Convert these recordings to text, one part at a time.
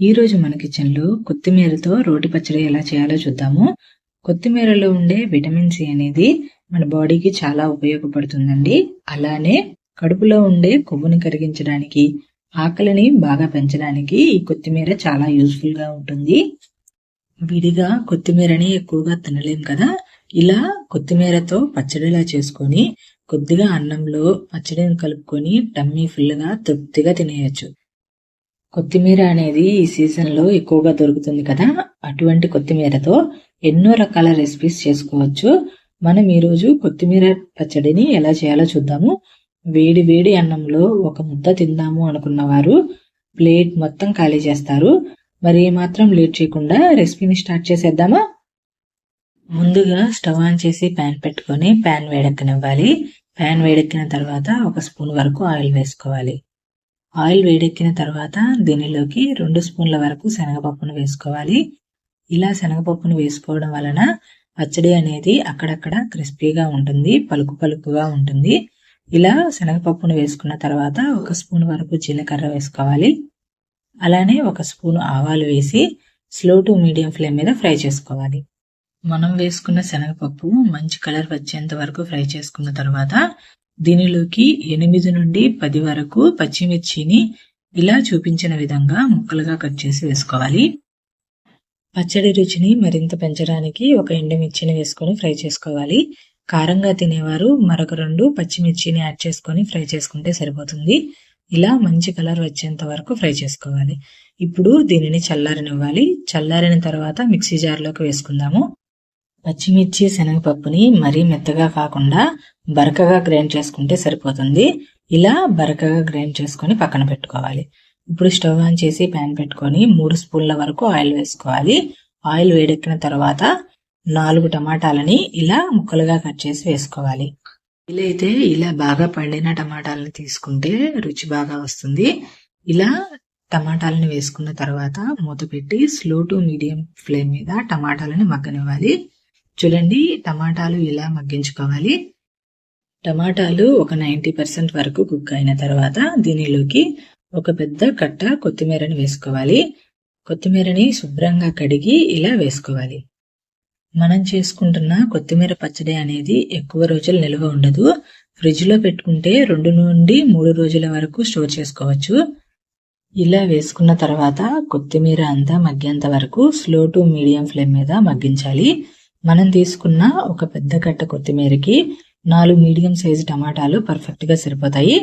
ఈ రోజు మన కిచెన్లో కొత్తిమీరతో రోటి పచ్చడి ఎలా చేయాలో చూద్దాము. కొత్తిమీరలో ఉండే విటమిన్ సి అనేది మన బాడీకి చాలా ఉపయోగపడుతుందండి. అలానే కడుపులో ఉండే కొవ్వుని కరిగించడానికి, ఆకలిని బాగా పెంచడానికి ఈ కొత్తిమీర చాలా యూస్ఫుల్ గా ఉంటుంది. విడిగా కొత్తిమీరని ఎక్కువగా తినలేం కదా, ఇలా కొత్తిమీరతో పచ్చడిలా చేసుకొని కొద్దిగా అన్నంలో పచ్చడిని కలుపుకొని టమ్మీ ఫుల్ గా తృప్తిగా తినేయచ్చు. కొత్తిమీర అనేది ఈ సీజన్ లో ఎక్కువగా దొరుకుతుంది కదా, అటువంటి కొత్తిమీరతో ఎన్నో రకాల రెసిపీస్ చేసుకోవచ్చు. మనం ఈరోజు కొత్తిమీర పచ్చడిని ఎలా చేయాలో చూద్దాము. వేడి వేడి అన్నంలో ఒక ముద్ద తిందాము అనుకున్న వారు ప్లేట్ మొత్తం ఖాళీ చేస్తారు. మరి ఏమాత్రం లేట్ చేయకుండా రెసిపీని స్టార్ట్ చేసేద్దామా. ముందుగా స్టవ్ ఆన్ చేసి ప్యాన్ పెట్టుకొని ప్యాన్ వేడెక్కనివ్వాలి. ప్యాన్ వేడెక్కిన తర్వాత 1 స్పూన్ వరకు ఆయిల్ వేసుకోవాలి. ఆయిల్ వేడెక్కిన తర్వాత దీనిలోకి 2 స్పూన్ల వరకు శనగపప్పును వేసుకోవాలి. ఇలా శనగపప్పును వేసుకోవడం వలన పచ్చడి అనేది అక్కడక్కడ క్రిస్పీగా ఉంటుంది, పలుకు పలుకుగా ఉంటుంది. ఇలా శనగపప్పును వేసుకున్న తర్వాత 1 స్పూన్ వరకు జీలకర్ర వేసుకోవాలి. అలానే 1 స్పూన్ ఆవాలు వేసి స్లో టు మీడియం ఫ్లేమ్ మీద ఫ్రై చేసుకోవాలి. మనం వేసుకున్న శనగపప్పు మంచి కలర్ వచ్చేంత వరకు ఫ్రై చేసుకున్న తర్వాత దీనిలోకి 8 నుండి 10 వరకు పచ్చిమిర్చిని ఇలా చూపించిన విధంగా ముక్కలుగా కట్ చేసి వేసుకోవాలి. పచ్చడి రుచిని మరింత పెంచడానికి 1 ఎండుమిర్చిని వేసుకొని ఫ్రై చేసుకోవాలి. కారంగా తినేవారు మరొక 2 పచ్చిమిర్చిని యాడ్ చేసుకొని ఫ్రై చేసుకుంటే సరిపోతుంది. ఇలా మంచి కలర్ వచ్చేంత వరకు ఫ్రై చేసుకోవాలి. ఇప్పుడు దీనిని చల్లారనివ్వాలి. చల్లారిన తర్వాత మిక్సీ జార్లోకి వేసుకుందాము. పచ్చిమిర్చి శనగపప్పుని మరీ మెత్తగా కాకుండా బరకగా గ్రైండ్ చేసుకుంటే సరిపోతుంది. ఇలా బరకగా గ్రైండ్ చేసుకొని పక్కన పెట్టుకోవాలి. ఇప్పుడు స్టవ్ ఆన్ చేసి ప్యాన్ పెట్టుకొని 3 స్పూన్ల వరకు ఆయిల్ వేసుకోవాలి. ఆయిల్ వేడెక్కిన తర్వాత 4 టమాటాలని ఇలా ముక్కలుగా కట్ చేసి వేసుకోవాలి. వీలైతే ఇలా బాగా పండిన టమాటాలను తీసుకుంటే రుచి బాగా వస్తుంది. ఇలా టమాటాలను వేసుకున్న తర్వాత మూత పెట్టి స్లో టు మీడియం ఫ్లేమ్ మీద టమాటాలను మగ్గనివ్వాలి. చూడండి, టమాటాలు ఇలా మగ్గించుకోవాలి. టమాటాలు ఒక 90% వరకు కుక్ అయిన తర్వాత దీనిలోకి ఒక పెద్ద కట్ట కొత్తిమీరని వేసుకోవాలి. కొత్తిమీరని శుభ్రంగా కడిగి ఇలా వేసుకోవాలి. మనం చేసుకుంటున్న కొత్తిమీర పచ్చడి అనేది ఎక్కువ రోజులు నిల్వ ఉండదు. ఫ్రిడ్జ్ లో పెట్టుకుంటే 2 నుండి 3 రోజుల వరకు స్టోర్ చేసుకోవచ్చు. ఇలా వేసుకున్న తర్వాత కొత్తిమీర అంతా మగ్గేంత వరకు స్లో టు మీడియం ఫ్లేమ్ మీద మగ్గించాలి. మనం తీసుకున్న ఒక పెద్ద కట్ట కొత్తిమీరకి 4 మీడియం సైజు టమాటాలు పర్ఫెక్ట్ గా సరిపోతాయి.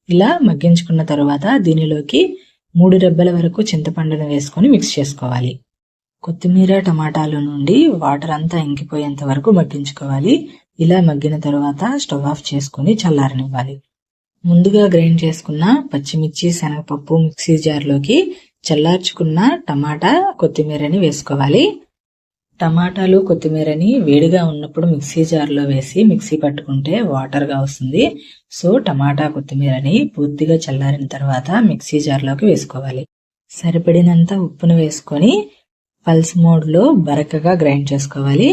ఇలా మగ్గించుకున్న తర్వాత దీనిలోకి 3 రెబ్బల వరకు చింతపండును వేసుకొని మిక్స్ చేసుకోవాలి. కొత్తిమీర టమాటాల నుండి వాటర్ అంతా ఇంకిపోయేంత వరకు మగ్గించుకోవాలి. ఇలా మగ్గిన తర్వాత స్టవ్ ఆఫ్ చేసుకుని చల్లారనివ్వాలి. ముందుగా గ్రైండ్ చేసుకున్న పచ్చిమిర్చి శనగపప్పు మిక్సీ జార్లోకి చల్లార్చుకున్న టమాటా కొత్తిమీరని వేసుకోవాలి. టమాటాలు కొత్తిమీరని వేడిగా ఉన్నప్పుడు మిక్సీ జార్లో వేసి మిక్సీ పట్టుకుంటే వాటర్గా వస్తుంది. సో టమాటా కొత్తిమీరని పూర్తిగా చల్లారిన తర్వాత మిక్సీ జార్లోకి వేసుకోవాలి. సరిపడినంత ఉప్పును వేసుకొని పల్స్ మోడ్లో బరకగా గ్రైండ్ చేసుకోవాలి.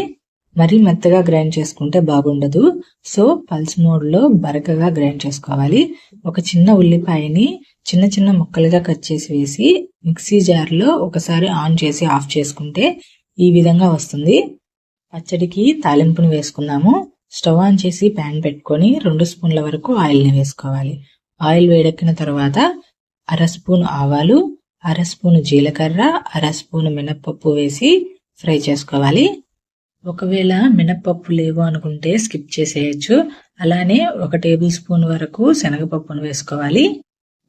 మరీ మెత్తగా గ్రైండ్ చేసుకుంటే బాగుండదు. సో పల్స్ మోడ్లో బరకగా గ్రైండ్ చేసుకోవాలి. ఒక చిన్న ఉల్లిపాయని చిన్న చిన్న ముక్కలుగా కట్ చేసి వేసి మిక్సీ జార్లో ఒకసారి ఆన్ చేసి ఆఫ్ చేసుకుంటే ఈ విధంగా వస్తుంది. పచ్చడికి తాలింపుని వేసుకుందాము. స్టవ్ ఆన్ చేసి ప్యాన్ పెట్టుకొని 2 స్పూన్ల వరకు ఆయిల్ని వేసుకోవాలి. ఆయిల్ వేడెక్కిన తర్వాత 1/2 స్పూన్ ఆవాలు, 1/2 స్పూన్ జీలకర్ర, 1/2 స్పూన్ మినప్పప్పు వేసి ఫ్రై చేసుకోవాలి. ఒకవేళ మినప్పప్పు లేవు అనుకుంటే స్కిప్ చేసేయచ్చు. అలానే 1 టేబుల్ స్పూన్ వరకు శనగపప్పును వేసుకోవాలి.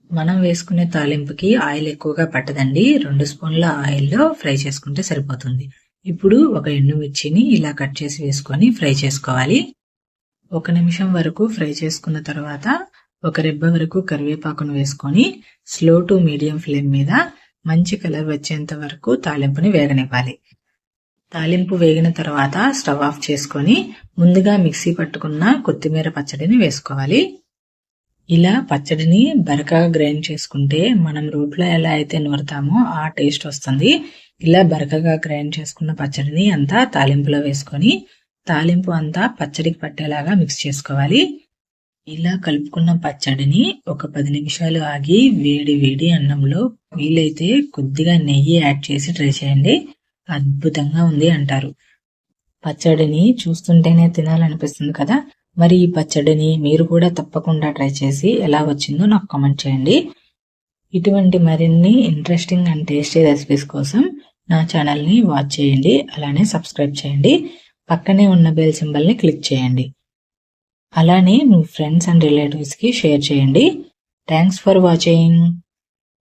మనం వేసుకునే తాలింపుకి ఆయిల్ ఎక్కువగా పట్టదండి. 2 స్పూన్ల ఆయిల్లో ఫ్రై చేసుకుంటే సరిపోతుంది. ఇప్పుడు 1 ఎండుమిర్చిని ఇలా కట్ చేసి వేసుకొని ఫ్రై చేసుకోవాలి. 1 నిమిషం వరకు ఫ్రై చేసుకున్న తర్వాత 1 రెబ్బ వరకు కరివేపాకును వేసుకొని స్లో టు మీడియం ఫ్లేమ్ మీద మంచి కలర్ వచ్చేంత వరకు తాలింపుని వేగనివ్వాలి. తాలింపు వేగిన తర్వాత స్టవ్ ఆఫ్ చేసుకొని ముందుగా మిక్సీ పట్టుకున్న కొత్తిమీర పచ్చడిని వేసుకోవాలి. ఇలా పచ్చడిని బరకగా గ్రైండ్ చేసుకుంటే మనం రోట్లో ఎలా అయితే నూరుతామో ఆ టేస్ట్ వస్తుంది. ఇలా బరకగా గ్రైండ్ చేసుకున్న పచ్చడిని అంతా తాలింపులో వేసుకొని తాలింపు అంతా పచ్చడికి పట్టేలాగా మిక్స్ చేసుకోవాలి. ఇలా కలుపుకున్న పచ్చడిని ఒక 10 నిమిషాలు ఆగి వేడి వేడి అన్నంలో వీలైతే కొద్దిగా నెయ్యి యాడ్ చేసి ట్రై చేయండి. అద్భుతంగా ఉంది అంటారు. పచ్చడిని చూస్తుంటేనే తినాలనిపిస్తుంది కదా. మరి ఈ పచ్చడిని మీరు కూడా తప్పకుండా ట్రై చేసి ఎలా వచ్చిందో నాకు కామెంట్ చేయండి. ఇటువంటి మరిన్ని ఇంట్రెస్టింగ్ అండ్ టేస్టీ రెసిపీస్ కోసం నా ఛానల్ని వాచ్ చేయండి. అలానే సబ్స్క్రైబ్ చేయండి. పక్కనే ఉన్న బెల్ సింబల్ని క్లిక్ చేయండి. అలానే మీ ఫ్రెండ్స్ అండ్ రిలేటివ్స్కి షేర్ చేయండి. Thanks for watching.